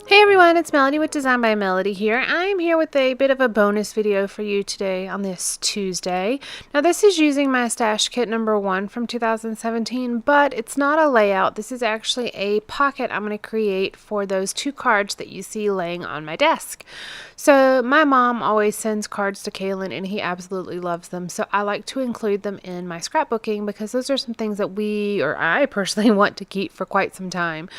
Hey everyone, it's Melody with Design by Melody here. I'm here with a bit of a bonus video for you today on this Tuesday. Now this is using my stash kit number 1 from 2017, but it's not a layout. This is actually a pocket I'm going to create for those 2 cards that you see laying on my desk. So my mom always sends cards to Calen and he absolutely loves them. So I like to include them in my scrapbooking because those are some things that I personally want to keep for quite some time.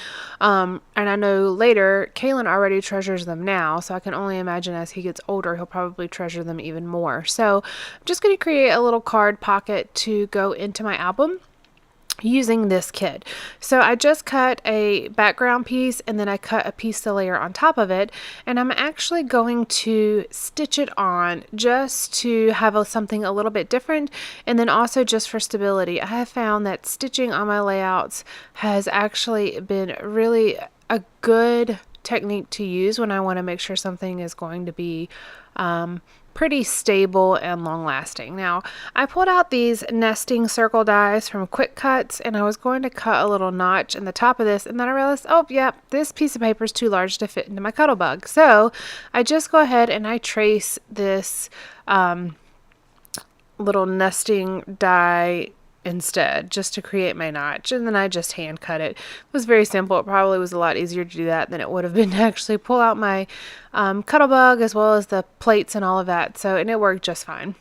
And I know later Calen already treasures them now, so I can only imagine as he gets older, he'll probably treasure them even more. So I'm just going to create a little card pocket to go into my album using this kit. So I just cut a background piece and then I cut a piece to layer on top of it, and I'm actually going to stitch it on just to have something a little bit different, and then also just for stability. I have found that stitching on my layouts has actually been really a good technique to use when I want to make sure something is going to be pretty stable and long lasting. Now, I pulled out these nesting circle dies from Quick Cuts, and I was going to cut a little notch in the top of this, and then I realized, oh yeah, this piece of paper is too large to fit into my Cuttlebug. So I just go ahead and I trace this little nesting die instead, just to create my notch, and then I just hand cut it. It was very simple. It probably was a lot easier to do that than it would have been to actually pull out my Cuttlebug as well as the plates and all of that. And it worked just fine.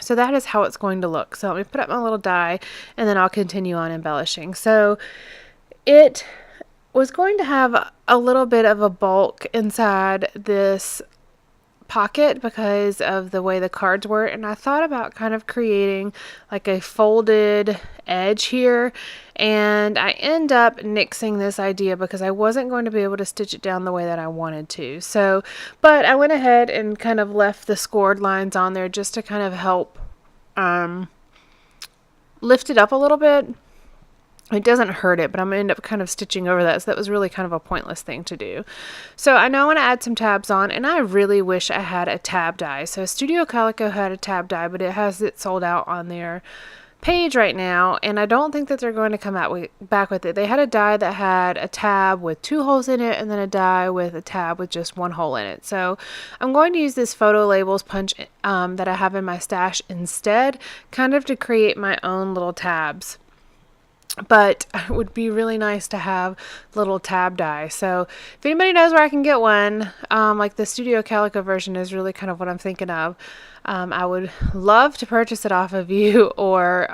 So that is how it's going to look. So let me put up my little die and then I'll continue on embellishing. So it was going to have a little bit of a bulk inside this pocket because of the way the cards were, and I thought about kind of creating like a folded edge here, and I end up nixing this idea because I wasn't going to be able to stitch it down the way that I wanted to. But I went ahead and kind of left the scored lines on there just to kind of help lift it up a little bit. It doesn't hurt it, but I'm going to end up kind of stitching over that. So that was really kind of a pointless thing to do. So I now want to add some tabs on, and I really wish I had a tab die. So Studio Calico had a tab die, but it has it sold out on their page right now, and I don't think that they're going to come back with it. They had a die that had a tab with 2 holes in it, and then a die with a tab with just 1 hole in it. So I'm going to use this photo labels punch that I have in my stash instead, kind of to create my own little tabs. But it would be really nice to have little tab die. So if anybody knows where I can get one, like the Studio Calico version is really kind of what I'm thinking of. I would love to purchase it off of you, or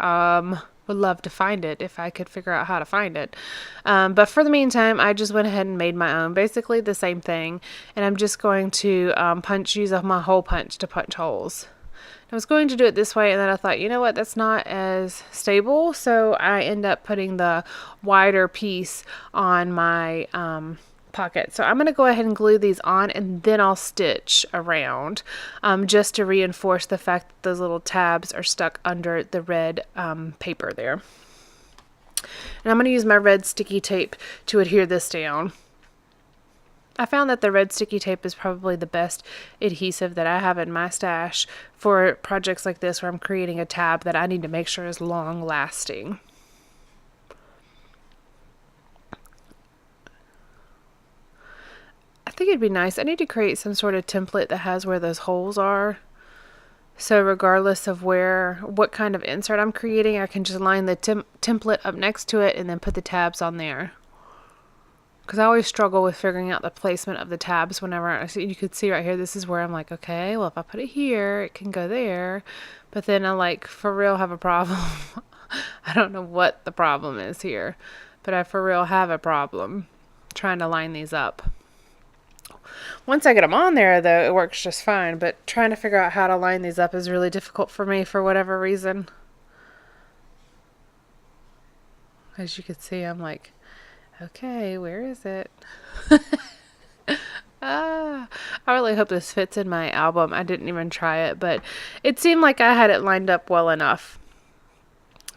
would love to find it if I could figure out how to find it. But for the meantime, I just went ahead and made my own, basically the same thing. And I'm just going to use up my hole punch to punch holes. I was going to do it this way, and then I thought, you know what, that's not as stable, so I end up putting the wider piece on my pocket. So I'm going to go ahead and glue these on, and then I'll stitch around just to reinforce the fact that those little tabs are stuck under the red paper there. And I'm going to use my red sticky tape to adhere this down. I found that the red sticky tape is probably the best adhesive that I have in my stash for projects like this where I'm creating a tab that I need to make sure is long lasting. I think it'd be nice. I need to create some sort of template that has where those holes are. So regardless of what kind of insert I'm creating, I can just line the template up next to it and then put the tabs on there. Because I always struggle with figuring out the placement of the tabs whenever you could see right here, this is where I'm like, okay, well, if I put it here, it can go there. But then I like for real have a problem. I don't know what the problem is here, but I for real have a problem trying to line these up. Once I get them on there, though, it works just fine. But trying to figure out how to line these up is really difficult for me for whatever reason. As you can see, I'm like, okay, where is it? I really hope this fits in my album. I didn't even try it, but it seemed like I had it lined up well enough.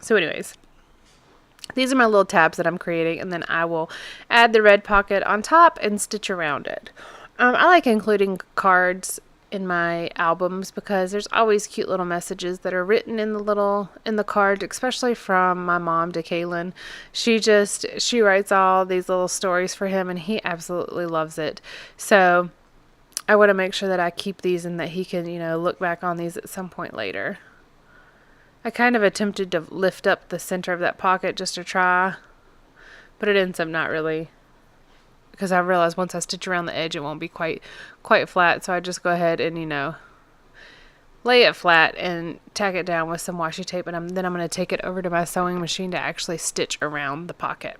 So anyways, these are my little tabs that I'm creating, and then I will add the red pocket on top and stitch around it. I like including cards in my albums because there's always cute little messages that are written in the card, especially from my mom to Calen. She writes all these little stories for him, and he absolutely loves it. So I want to make sure that I keep these and that he can, look back on these at some point later. I kind of attempted to lift up the center of that pocket just to try, but it ends up not really, because I realized once I stitch around the edge it won't be quite flat, so I just go ahead and lay it flat and tack it down with some washi tape, and then I'm going to take it over to my sewing machine to actually stitch around the pocket.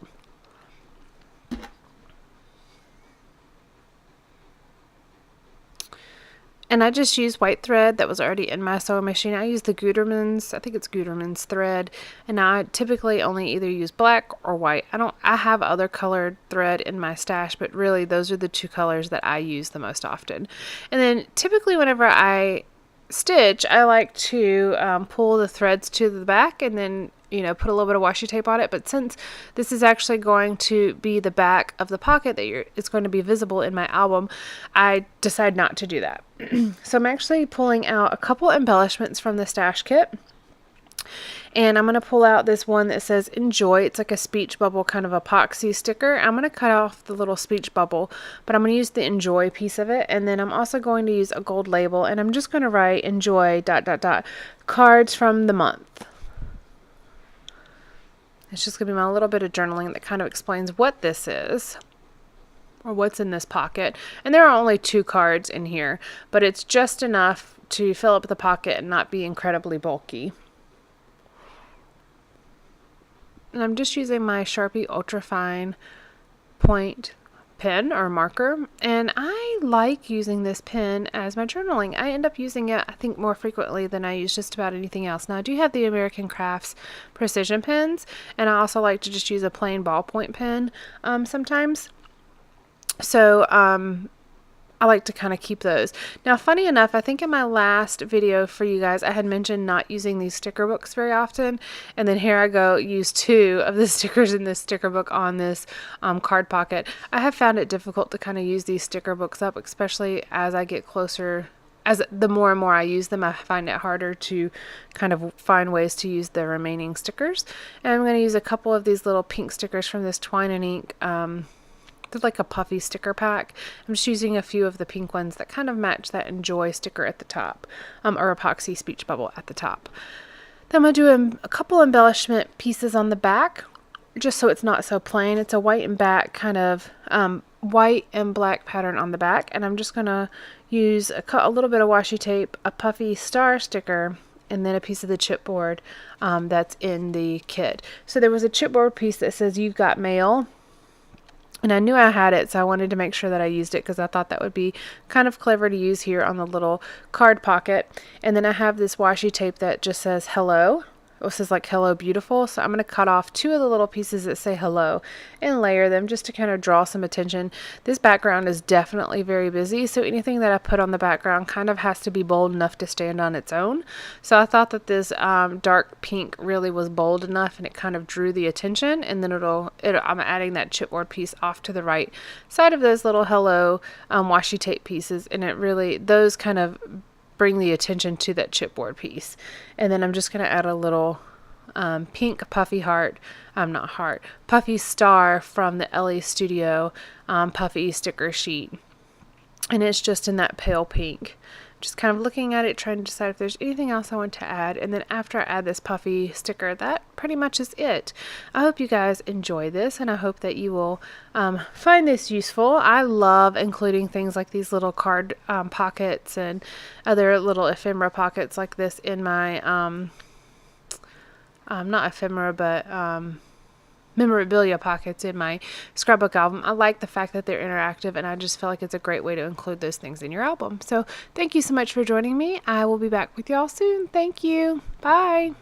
And I just used white thread that was already in my sewing machine. I used the Gutermann's, I think it's Gutermann's thread, and I typically only either use black or white. I have other colored thread in my stash, but really those are the two colors that I use the most often. And then typically whenever I stitch, I like to pull the threads to the back and then put a little bit of washi tape on it. But since this is actually going to be the back of the pocket that it's going to be visible in my album, I decided not to do that. So I'm actually pulling out a couple embellishments from the stash kit. And I'm going to pull out this one that says enjoy. It's like a speech bubble kind of epoxy sticker. I'm going to cut off the little speech bubble, but I'm going to use the enjoy piece of it. And then I'm also going to use a gold label, and I'm just going to write enjoy ... cards from the month. It's just going to be my little bit of journaling that kind of explains what this is, or what's in this pocket. And there are only 2 cards in here, but it's just enough to fill up the pocket and not be incredibly bulky. And I'm just using my Sharpie Ultra Fine point pen or marker, and I like using this pen as my journaling. I end up using it, I think, more frequently than I use just about anything else. Now I do have the American Crafts precision pens, and I also like to just use a plain ballpoint pen sometimes. So I like to kind of keep those. Now, funny enough, I think in my last video for you guys, I had mentioned not using these sticker books very often. And then here I go, use 2 of the stickers in this sticker book on this card pocket. I have found it difficult to kind of use these sticker books up, especially as I get closer. The more and more I use them, I find it harder to kind of find ways to use the remaining stickers. And I'm going to use a couple of these little pink stickers from this Twine and Ink they're like a puffy sticker pack. I'm just using a few of the pink ones that kind of match that enjoy sticker at the top, or epoxy speech bubble at the top. Then I'm going to do a couple embellishment pieces on the back, just so it's not so plain. It's a white and black kind of white and black pattern on the back, and I'm just going to use a little bit of washi tape, a puffy star sticker, and then a piece of the chipboard that's in the kit. So there was a chipboard piece that says "You've Got Mail." And I knew I had it, so I wanted to make sure that I used it because I thought that would be kind of clever to use here on the little card pocket. And then I have this washi tape that just says hello. It says like hello beautiful. So I'm going to cut off 2 of the little pieces that say hello and layer them just to kind of draw some attention. This background is definitely very busy, so anything that I put on the background kind of has to be bold enough to stand on its own. So I thought that this dark pink really was bold enough, and it kind of drew the attention. And then I'm adding that chipboard piece off to the right side of those little hello washi tape pieces, and those kind of bring the attention to that chipboard piece. And then I'm just going to add a little pink puffy puffy star from the LA Studio puffy sticker sheet. And it's just in that pale pink. Just kind of looking at it, trying to decide if there's anything else I want to add. And then after I add this puffy sticker, that pretty much is it. I hope you guys enjoy this, and I hope that you will find this useful. I love including things like these little card pockets and other little ephemera pockets like this in my, not ephemera, but memorabilia pockets in my scrapbook album. I like the fact that they're interactive, and I just feel like it's a great way to include those things in your album. So thank you so much for joining me. I will be back with y'all soon. Thank you. Bye.